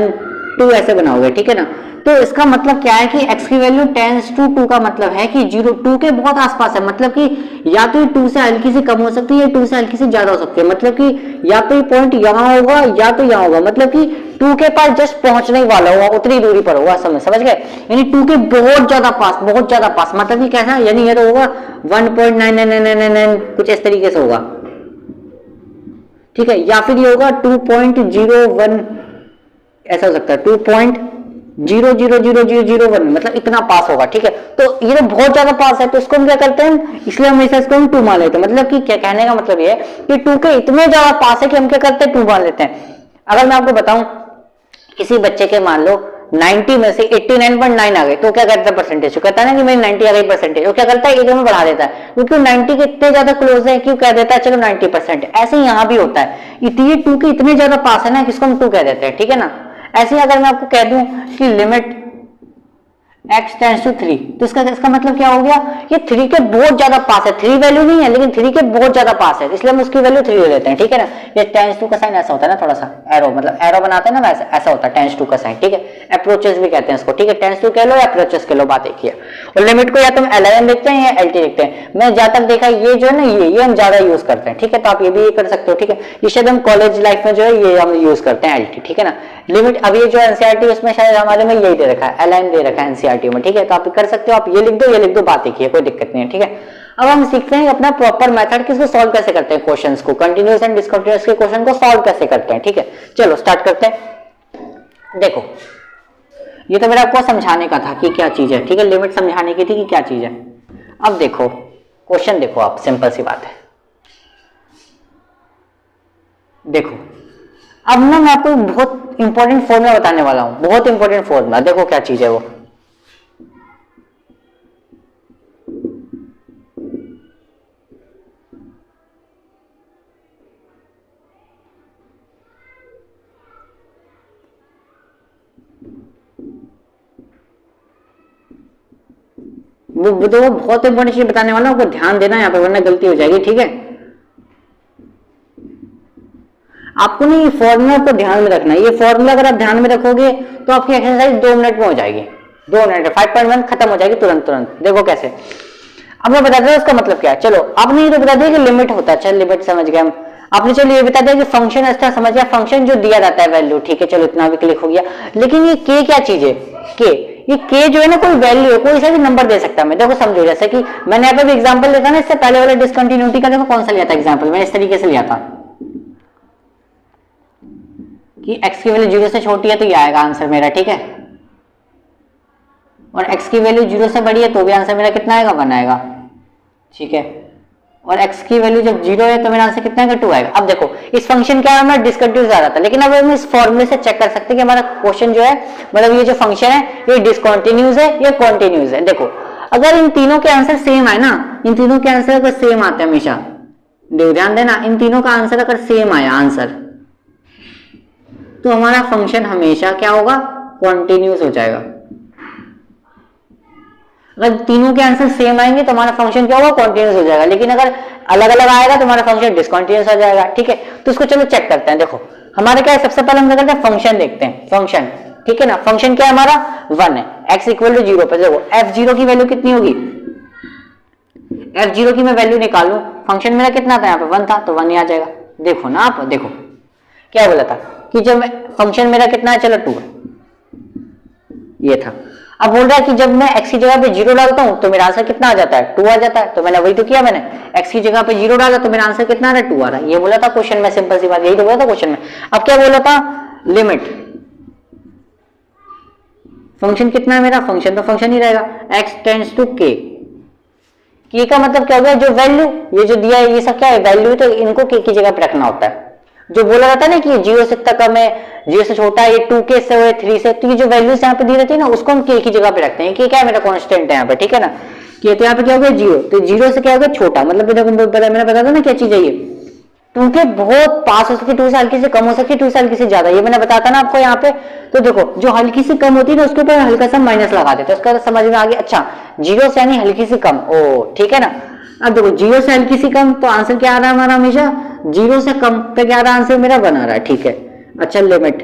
2 ऐसे बनाओगे। ठीक है ना, तो इसका मतलब क्या है कि x की वैल्यू टेंड्स टू 2 का मतलब है कि 0 2 के बहुत आसपास है, मतलब कि या तो ये 2 से हल्की सी कम हो सकती है या 2 से हल्की सी ज्यादा हो सकती है, मतलब कि या तो ये पॉइंट यहाँ होगा या तो यहाँ होगा, मतलब कि 2 के पास जस्ट पहुंचने वाला होगा, उतनी दूरी पर होगा, समझ गए, यानी 2 के बहुत ज्यादा पास, बहुत ज्यादा पास, मतलब कि कैसा, यानी ये तो होगा 1.99999 कुछ इस तरीके से होगा। ठीक है, या फिर ये होगा 2.01 ऐसा हो सकता है, 0.00001 मतलब इतना पास होगा, ठीक है। तो ये तो बहुत ज्यादा पास है, तो इसको हम क्या करते हैं, इसलिए हमेशा इसको हम 2 मान लेते हैं। मतलब कि क्या कहने का मतलब ये है कि 2 के इतने ज्यादा पास है कि हम क्या करते हैं, 2 मान लेते हैं। अगर मैं आपको बताऊं किसी बच्चे के मान लो 90 में से 89.9 आ गए, तो क्या करता है परसेंटेज, तो कहता है ना कि मेरी 90 आ गई परसेंटेज, वो क्या करता है एक में बढ़ा देता है, क्योंकि 90 के इतने ज्यादा क्लोज है, क्यों कह देता है चलो 90%। ऐसे ही यहाँ भी होता है, ये 2 के इतने ज्यादा पास है ना, किसको हम 2 कह देते हैं, ठीक है ना। ऐसे ही अगर मैं आपको कह दूं कि लिमिट x टेंड्स टू 3, तो इसका मतलब क्या हो गया, ये 3 के बहुत ज्यादा पास है, 3 वैल्यू नहीं है लेकिन 3 के बहुत ज्यादा पास है, इसलिए हम उसकी वैल्यू 3 ले लेते हैं, ठीक है ना। ये टेंड्स टू का साइन ऐसा होता है ना, थोड़ा सा एरो, मतलब एरो बनाते हैं ना वैसे, ऐसा होता है टेंड्स टू का साइन, ठीक है। अप्रोचेस भी कहते हैं इसको, ठीक है, टेंड्स टू कह लो या अप्रोचेस कह लो, बात एक ही है। और लिमिट को या तुम LIM देखते हैं या LT देखते हैं, मैं ज्यादा तक देखा ये जो है ना, ये हम ज्यादा यूज करते हैं, ठीक है। तो आप ये भी कर सकते हो, ठीक है। ये शायद हम कॉलेज लाइफ में जो है ये हम यूज करते हैं LT, ठीक है ना। लिमिट अब ये जो NCERT उसमें शायद हमारे में यही दे रखा है, LIM दे रखा है NCERT में, ठीक है। तो आप कर सकते हो, आप ये लिख दो, ये लिख दो, बात एक ही है, कोई दिक्कत नहीं है, ठीक है। अब हम सीखते हैं अपना प्रॉपर मेथड किसको सॉल्व कैसे करते हैं, क्वेश्चंस को, कंटीन्यूअस एंड डिसकंटीन्यूअस के क्वेश्चन को सॉल्व कैसे करते हैं, ठीक है। चलो स्टार्ट करते हैं। देखो ये तो मेरा आपको समझाने का था कि क्या चीज है, ठीक है, लिमिट समझाने की थी कि क्या चीज है। अब देखो क्वेश्चन देखो आप, सिंपल सी बात है। देखो अब ना मैं आपको बहुत इंपॉर्टेंट फॉर्मूला बताने वाला हूं, बहुत इंपॉर्टेंट फॉर्मूला, देखो क्या चीज है वो। वो तो बहुत इंपॉर्टेंट चीज बताने वाला हूं, आपको ध्यान देना है यहाँ पे, वरना गलती हो जाएगी, ठीक है। आपको नहीं ये फॉर्मूला को ध्यान में रखना है, ये फॉर्मूला अगर आप ध्यान में रखोगे तो आपकी एक्सरसाइज 2 मिनट में हो जाएगी, 2 मिनट 5.1 खत्म हो जाएगी तुरंत तुरंत। देखो कैसे, अब मैं बता दूं इसका मतलब क्या है। चलो आपने ये तो बता दिया कि लिमिट होता है, चल लिमिट समझ गए हम। आपने चलो ये बता दिया कि फंक्शन अच्छा समझ गया, फंक्शन जो दिया जाता है वैल्यू, ठीक है, चलो इतना भी क्लिक हो गया। लेकिन ये के क्या चीज है, के, ये के जो है ना कोई वैल्यू है, कोई सा भी नंबर दे सकता है। मैं देखो समझो, जैसे कि मैंने यहाँ पे भी एग्जांपल लिया था ना, इससे पहले वाले डिसकंटिन्यूटी का, देखो कौन सा लिया था एग्जांपल, मैंने इस तरीके से लिया था कि x की वैल्यू 0 से छोटी है तो ये आएगा आंसर मेरा, ठीक है। और x की वैल्यू 0 से बड़ी है तो भी आंसर मेरा कितना आएगा, 1 आएगा, ठीक है। और x की वैल्यू जब 0 है तो मेरा आंसर कितना आएगा, 2 आएगा। अब देखो इस फंक्शन क्या है, हमारा डिसकंटिन्यूअस आ रहा था, लेकिन अब हम इस फॉर्मूले से चेक कर सकते हैं कि हमारा क्वेश्चन जो है, मतलब ये जो फंक्शन है ये डिसकंटिन्यूअस है या कॉन्टिन्यूअस है। देखो अगर इन तीनों के आंसर सेम आए ना, इन तीनों के आंसर अगर सेम आते हैं हमेशा, ध्यान देना, इन तीनों का आंसर अगर सेम आया आंसर, तो हमारा फंक्शन हमेशा क्या होगा, कॉन्टिन्यूअस हो जाएगा। अगर तीनों के आंसर सेम आएंगे तो हमारा फंक्शन क्या होगा, कॉन्टिन्यूअस हो जाएगा। लेकिन अगर अलग अलग आएगा तो हमारा फंक्शन डिसकंटिन्यूअस हो जाएगा, ठीक है। तो इसको चलो चेक करते हैं। देखो हमारे क्या है, सबसे पहले हम क्या करते हैं, फंक्शन देखते हैं, फंक्शन, ठीक है ना। फंक्शन क्या है हमारा, 1 है, x इक्वल टू 0 पर। देखो f0 की वैल्यू कितनी होगी, f0 की मैं वैल्यू निकालू, फंक्शन मेरा कितना था यहाँ पे, 1 था, तो 1 ही आ जाएगा। देखो ना आप, देखो क्या बोला था कि जब फंक्शन मेरा कितना है, चलो 2 है, ये था। अब बोल रहा है कि जब मैं x की जगह पे 0 डालता हूं तो मेरा आंसर कितना आ जाता है, 2 आ जाता है। तो मैंने वही तो किया, मैंने x की जगह पे 0 डाला तो मेरा आंसर कितना आ रहा है, 2 आ रहा है। ये बोला था क्वेश्चन में, सिंपल सी बात, यही तो बोला था क्वेश्चन में। अब क्या बोला था, लिमिट, फंक्शन कितना है मेरा, फंक्शन तो फंक्शन ही रहेगा, x टेंड्स टू k। के का मतलब क्या हो गया, जो वैल्यू ये जो दिया है ये सब क्या है, वैल्यू, तो इनको के की जगह पे रखना होता है। जो बोला जाता है ना कि 0 से इतना कम है, 0 से छोटा है, ये 2k से है, 3 से, तो ये जो वैल्यूज यहाँ पे दी रहती है ना, उसको हम k की जगह पे रखते हैं। कि क्या है मेरा कांस्टेंट है यहाँ पे, ठीक है ना। कि तो यहाँ पे क्या हो गया 0, तो 0 से क्या हो गया छोटा, मतलब मैंने बता था ना क्या चीज है ये, 2 के बहुत पास हो सकती है, 2 से हल्की से कम हो सकती है, 2 से हल्की से ज्यादा, ये मैंने बताता ना आपको यहाँ पे। तो देखो जो हल्की से कम होती है ना उसके ऊपर हल्का सा माइनस लगा देते, उसका समझ में आ गया। अच्छा 0 से यानी हल्की से कम, ओ ठीक है ना। अब देखो 0 से हल्की सी कम, तो आंसर क्या आ रहा है हमारा, हमेशा 0 से कम पे क्या आ रहा है आंसर मेरा, बना रहा है, ठीक है। अच्छा लिमिट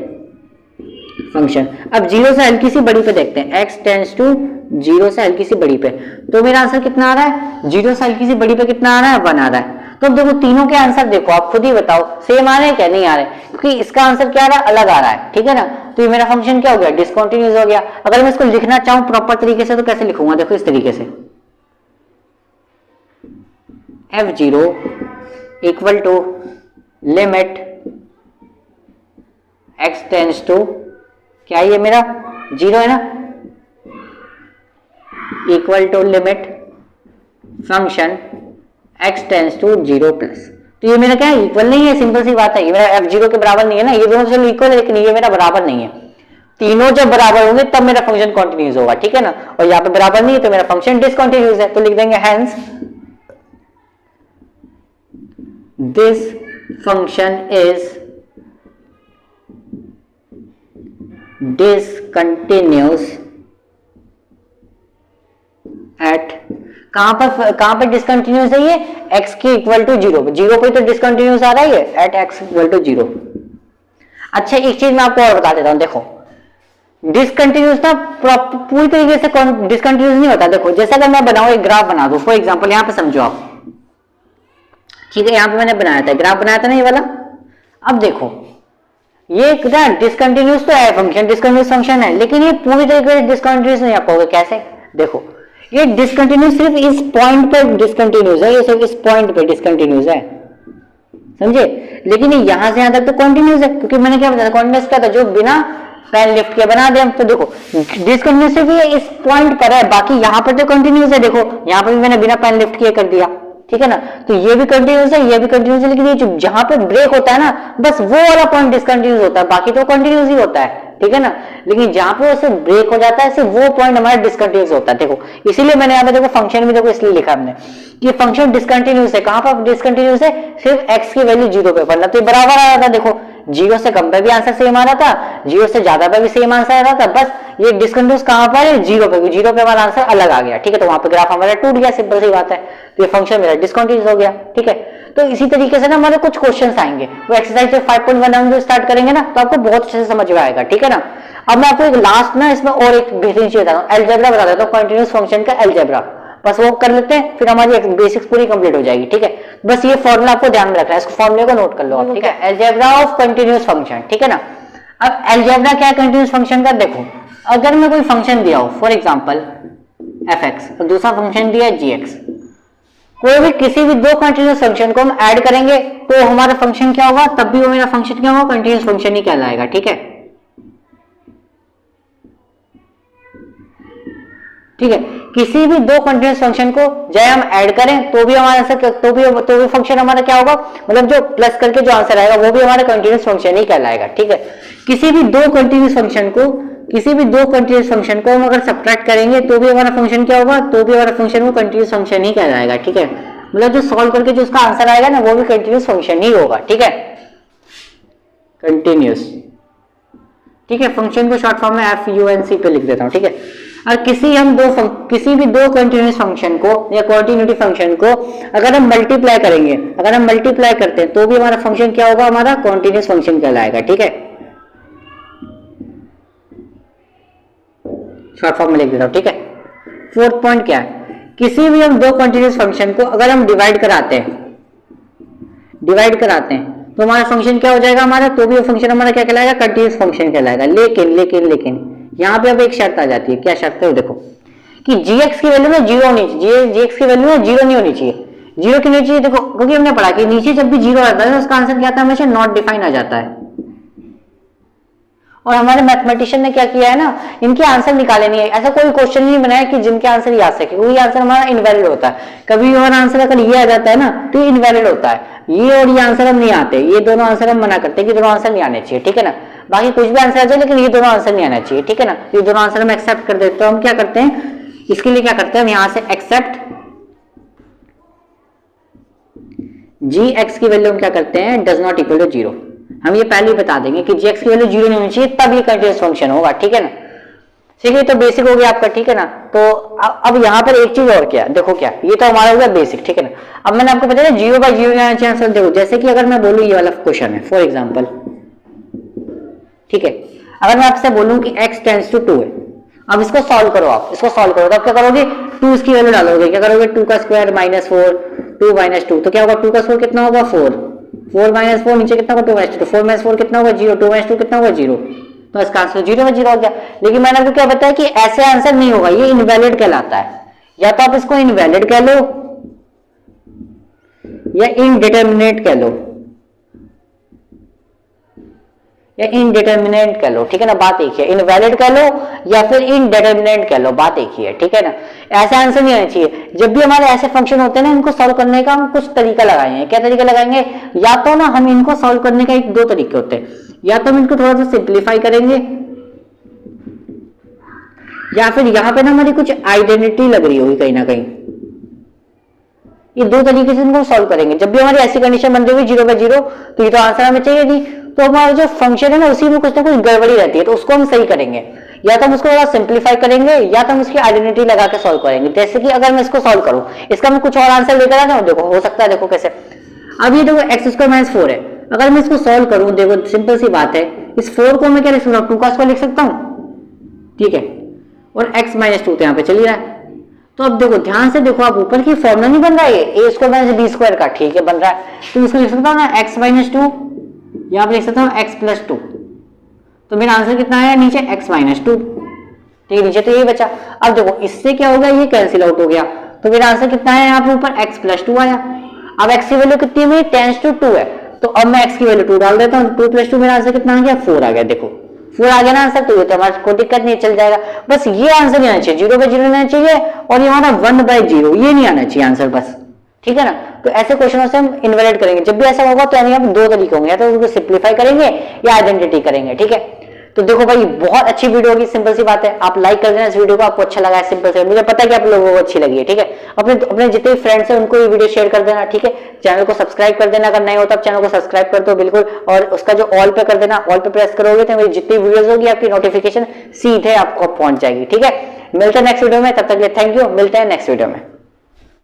फंक्शन, अब 0 से हल्की सी बड़ी पे देखते हैं, x टेंड्स टू 0 से हल्की सी बड़ी पे, तो मेरा आंसर कितना आ रहा है, 0 से हल्की सी बड़ी पे कितना आ रहा है, 1 आ रहा है। तो अब देखो तीनों के आंसर देखो, आप खुद ही बताओ सेम आ रहे हैं क्या, नहीं आ रहे, क्योंकि इसका आंसर क्या आ रहा है, अलग आ रहा है, ठीक है ना। तो ये मेरा फंक्शन क्या हो गया, डिसकंटिन्यूअस हो गया। अगर मैं इसको लिखना चाहूं प्रॉपर तरीके से तो कैसे लिखूंगा, देखो इस तरीके से, f0 equal to limit x tends to क्या, ये मेरा जीरो है ना, equal to limit function x tends to 0 plus. तो ये मेरा क्या है, इक्वल नहीं है, सिंपल सी बात है, ये मेरा f0 के बराबर नहीं है ना, ये दोनों चलो इक्वल है लेकिन ये मेरा बराबर नहीं है। तीनों जब बराबर होंगे तब मेरा फंक्शन कॉन्टिन्यूस होगा, ठीक है ना, और यहाँ पे बराबर नहीं है तो मेरा फंक्शन डिसकंटिन्यूस है। तो लिख देंगे hence this function is discontinuous at, कहां पर डिसकंटिन्यूस है ये, x के इक्वल टू 0, 0 पे तो डिसकंटिन्यूस आ रहा है ये, एट x इक्वल टू 0। अच्छा एक चीज मैं आपको और बता देता हूं, देखो डिसकंटिन्यूस ना पूरी तरीके से डिसकंटिन्यूस नहीं होता। देखो जैसे अगर मैं बनाऊं, एक ग्राफ बना दूं फॉर एग्जांपल, यहां पे समझो आप, ठीक है, यहां पे मैंने बनाया था ग्राफ, बनाया था ना ये वाला। अब देखो ये डिसकंटिन्यूस तो है फंक्शन, डिसकंटिन्यूस फंक्शन है, लेकिन ये पूरी तरीके से डिसकंटिन्यूस नहीं आप कहोगे, कैसे, देखो ये डिसकंटिन्यूस सिर्फ इस पॉइंट पर डिसकंटिन्यूस है, ये सिर्फ इस पॉइंट पे डिसकंटिन्यूस है, समझे, लेकिन ये यहां से यहां तक तो कंटिन्यूस है, क्योंकि मैंने क्या बताया कंटिन्यूस क्या था, जो बिना पेन लिफ्ट के बना दे हम। तो देखो डिसकंटिन्यूस सिर्फ ये इस पॉइंट पर है, बाकी यहां पर तो कंटिन्यूस है, देखो यहां पर भी मैंने बिना पेन लिफ्ट किए कर दिया, ठीक है ना, तो ये भी कंटिन्यूस है, ये भी कंटिन्यूस है, लेकिन ये जहां पे ब्रेक होता है ना, बस वो वाला पॉइंट डिसकंटिन्यूस होता है, बाकी तो कंटिन्यूस ही होता है, ठीक है ना, लेकिन जहां पे उसे ब्रेक हो जाता है सिर्फ वो पॉइंट हमारा डिसकंटिन्यूस होता है। देखो इसीलिए मैंने यहाँ पे देखो फंक्शन भी देखो इसलिए लिखा हमने कि फंक्शन डिसकंटिन्यूस है, कहां पर डिसकंटिन्यूस है, सिर्फ x की वैल्यू 0 पे, वरना तो बराबर आ रहा था, देखो 0 से कम पे भी आंसर सेम आ रहा था, 0 से ज्यादा पे भी सेम आंसर आ रहा था, बस ये डिसकंटिन्यूस कहां पर है, 0 पे, 0 पे हमारा आंसर अलग आ गया, ठीक है, तो वहां पे ग्राफ हमारा टूट गया, सिंपल सी बात है, तो ये फंक्शन मेरा डिसकंटिन्यूस हो गया, ठीक है। तो इसी तरीके से ना हमारे कुछ क्वेश्चंस आएंगे, वो एक्सरसाइज 5.1 हम जो स्टार्ट करेंगे ना, तो आपको बहुत अच्छे से समझ में आएगा, ठीक है ना। अब मैं आपको एक लास्ट ना इसमें और एक बेहतरीन चीज बताता हूँ, अलजेब्रा बता देता हूँ, कंटीन्यूअस फंक्शन का अलजेब्रा, बस वो कर लेते हैं, फिर हमारी बेसिक्स पूरी कंप्लीट हो जाएगी, ठीक है। बस ये फॉर्मूला आपको ध्यान में रखना है, इसको फॉर्मूले को नोट कर लो आप, ठीक है, अलजेब्रा ऑफ कंटीन्यूअस फंक्शन, ठीक है ना। अब अलजेब्रा क्या है कंटीन्यूअस फंक्शन का, देखो अगर मैं कोई फंक्शन दिया हो फॉर एग्जांपल fx और दूसरा फंक्शन दिया है gx, कोई भी किसी भी दो कंटीन्यूअस फंक्शन को हम ऐड करेंगे तो हमारा फंक्शन क्या होगा, तब भी वो मेरा फंक्शन क्या होगा, कंटीन्यूअस फंक्शन ही कहलाएगा, ठीक है, ठीक है। किसी भी दो कंटीन्यूअस फंक्शन को चाहे हम ऐड करें तो भी हमारा आंसर, तो भी फंक्शन हमारा क्या होगा, मतलब जो प्लस करके जो आंसर आएगा वो भी हमारा कंटीन्यूअस फंक्शन ही कहलाएगा, ठीक है। किसी भी दो कंटीन्यूअस फंक्शन को हम अगर सब्ट्रैक्ट करेंगे तो भी हमारा फंक्शन क्या होगा, तो भी हमारा फंक्शन वो कंटीन्यूअस फंक्शन ही कहलाएगा, ठीक है, मतलब जो सॉल्व करके जो उसका आंसर आएगा ना वो भी कंटीन्यूअस फंक्शन ही होगा, ठीक है, कंटीन्यूअस, ठीक है। फंक्शन को शॉर्ट फॉर्म में FUNC पे लिख देता हूं, ठीक है। और किसी भी दो कंटीन्यूअस फंक्शन को या कॉन्टिन्यूटी फंक्शन को अगर हम मल्टीप्लाई करेंगे, अगर हम मल्टीप्लाई करते हैं तो भी हमारा फंक्शन क्या होगा, हमारा कॉन्टिन्यूअस फंक्शन कहलाएगा, ठीक है, शॉर्ट फॉर्म में लिख देता हूं, ठीक है। फोर्थ पॉइंट क्या है, किसी भी हम दो कंटीन्यूअस फंक्शन को अगर हम डिवाइड कराते हैं तो हमारा फंक्शन क्या हो जाएगा हमारा, तो भी वो फंक्शन हमारा क्या कहलाएगा, कंटीन्यूअस फंक्शन कहलाएगा। लेकिन यहां पे अब एक शर्त आ जाती है, क्या शर्त है देखो, कि gx की वैल्यू में 0 होनी चाहिए, gx की वैल्यू में 0 नहीं होनी चाहिए, 0 क्यों नहीं चाहिए, देखो क्योंकि हमने पढ़ा कि नीचे जब भी 0 आता है तो उसका आंसर क्या आता है, हमेशा नॉट डिफाइन आ जाता है। और हमारे मैथमेटिशियन ने क्या किया है ना, इनके आंसर निकाले नहीं है, ऐसा कोई क्वेश्चन नहीं बनाया कि जिनके आंसर ये आ सके, क्योंकि आंसर हमारा इनवैलिड होता है, कभी और आंसर अगर ये आ जाता है ना तो ये इनवैलिड होता है, ये और ये आंसर हम नहीं आते, ये दोनों आंसर हम मना करते हैं कि दोनों आंसर नहीं आने चाहिए, ठीक है ना। बाकी कुछ भी आंसर आ जाए लेकिन ये दोनों आंसर नहीं आना चाहिए, ठीक है ना, ये दोनों आंसर हम एक्सेप्ट कर देते, तो हम क्या करते हैं, इसके लिए क्या करते हैं, हम यहां से एक्सेप्ट gx की वैल्यू हम क्या करते हैं, डज नॉट इक्वल टू 0, हम ये पहले ही बता देंगे कि gx की वैल्यू 0 नहीं होनी चाहिए, तब ये कंटीन्यूअस फंक्शन होगा, ठीक है ना। ठीक है, तो बेसिक हो गया आपका, ठीक है ना। तो अब यहाँ पर एक चीज और क्या, देखो क्या, ये तो हमारा हो गया बेसिक, ठीक है ना। अब मैंने आपको बताया 0/0 आंसर, देखो जैसे कि अगर मैं बोलूं ये वाला क्वेश्चन है फॉर एग्जाम्पल, ठीक है, अगर मैं आपसे बोलूं कि x टेंस टू 2 है, अब इसको सॉल्व करो, आप इसको सॉल्व करो तो आप क्या करोगे, 2 इसकी वैल्यू डालोगे, क्या करोगे, 2 का स्क्वायर -4, 2 - 2, तो क्या होगा, 2 का स्क्वायर कितना होगा, 4, 4 - 4 नीचे कितना होगा, 2 - 2, 4 - 4 कितना होगा, 0, 2 - 2 कितना होगा, 0, तो इसका आंसर 0/0 हो गया। लेकिन मैंने आपको क्या बताया कि ऐसे आंसर नहीं होगा, ये इनवैलिड कहलाता है, या तो आप इसको इनवैलिड कह लो या इनडिटरमिनेट कह लो, या इनडिटर्मिनेंट कह लो, ठीक है ना, बात एक है। इनवैलिड कह लो या फिर इनडिटर्मिनेंट कह लो, बात एक ही है, ठीक है ना। ऐसा आंसर नहीं आना चाहिए। जब भी हमारे ऐसे फंक्शन होते हैं ना, इनको सॉल्व करने का हम कुछ तरीका लगाएंगे। क्या तरीका लगाएंगे? या तो ना हम इनको सॉल्व करने का एक दो तरीके होते हैं, या तो हम इनको थोड़ा सा सिंप्लीफाई करेंगे, या फिर यहां पे ना हमारी कुछ आइडेंटिटी लग रही होगी कहीं ना कहीं। ये दो तरीके से इनको सॉल्व करेंगे। जब भी हमारी ऐसी कंडीशन बन रही हुई 0/0, तो ये तो आंसर हमें चाहिए नहीं, तो हमारा जो फंक्शन है ना उसी में कुछ ना कुछ गड़बड़ी रहती है, तो उसको हम सही करेंगे। या तो हम उसको थोड़ा सिंप्लीफाई करेंगे, या तो हम उसकी आइडेंटिटी लगा के सॉल्व करेंगे। जैसे कि अगर मैं इसको सॉल्व करूं, इसका मैं कुछ और आंसर लेकर आता हूं, देखो हो सकता है, देखो कैसे। अब ये देखो x² - 4 है, अगर मैं इसको सॉल्व करूं, देखो सिंपल सी बात है, इस 4 को मैं क्या लिख सकता हूं, 2 का स्क्वायर लिख सकता हूं, ठीक है, और x - 2 तो यहाँ पे चल ही रहा है। तो अब देखो ध्यान से देखो, आप ऊपर की फॉर्मूला नहीं बन रहा है a² - b² का, ठीक है, बन रहा है। तो इसको लिख सकता हूँ ना x - 2, यहाँ पे लिख सकता हूँ x + 2, तो मेरा आंसर कितना आया नीचे x - 2, ठीक है, नीचे तो यही बचा। अब देखो इससे क्या हो गया, ये कैंसिल आउट हो गया, तो मेरा आंसर कितना है यहाँ पे ऊपर x + 2 आया। अब x की वैल्यू कितनी है मेरी, टेंस टू 2 है, तो अब मैं x की वैल्यू 2 डाल देता हूँ, 2 + 2 मेरा आंसर कितना आ गया, 4 आ गया। देखो 4 आ गया ना आंसर, तो ये तो हमारा कोई दिक्कत नहीं, चल जाएगा। बस ये आंसर नहीं आना चाहिए, 0/0 आना चाहिए, और ये हमारा 1/0 ये नहीं आना चाहिए आंसर, बस, ठीक है ना। तो ऐसे क्वेश्चनों से हम इनवैलिड करेंगे। जब भी ऐसा होगा तो यानी हम दो तरीके होंगे, या तो उसको सिंप्लीफाई करेंगे या आइडेंटिटी करेंगे, ठीक है। तो देखो भाई बहुत अच्छी वीडियो होगी, सिंपल सी बात है। आप लाइक कर देना इस वीडियो को, आपको अच्छा लगा है, सिंपल से, मुझे पता है कि आप लोगों को अच्छी लगी है, ठीक है। अपने जितने भी फ्रेंड्स हैं उनको ये वीडियो शेयर कर देना, ठीक है। चैनल को सब्सक्राइब कर देना, अगर नहीं होता चैनल को सब्सक्राइब कर दो बिल्कुल, और उसका जो ऑल पे कर देना, ऑल पे प्रेस करोगे तो मेरी जितनी वीडियोस होगी आपकी नोटिफिकेशन सीधे आपको पहुंच जाएगी, ठीक है। मिलते हैं नेक्स्ट वीडियो में, तब तक के लिए थैंक यू, मिलते हैं नेक्स्ट वीडियो में।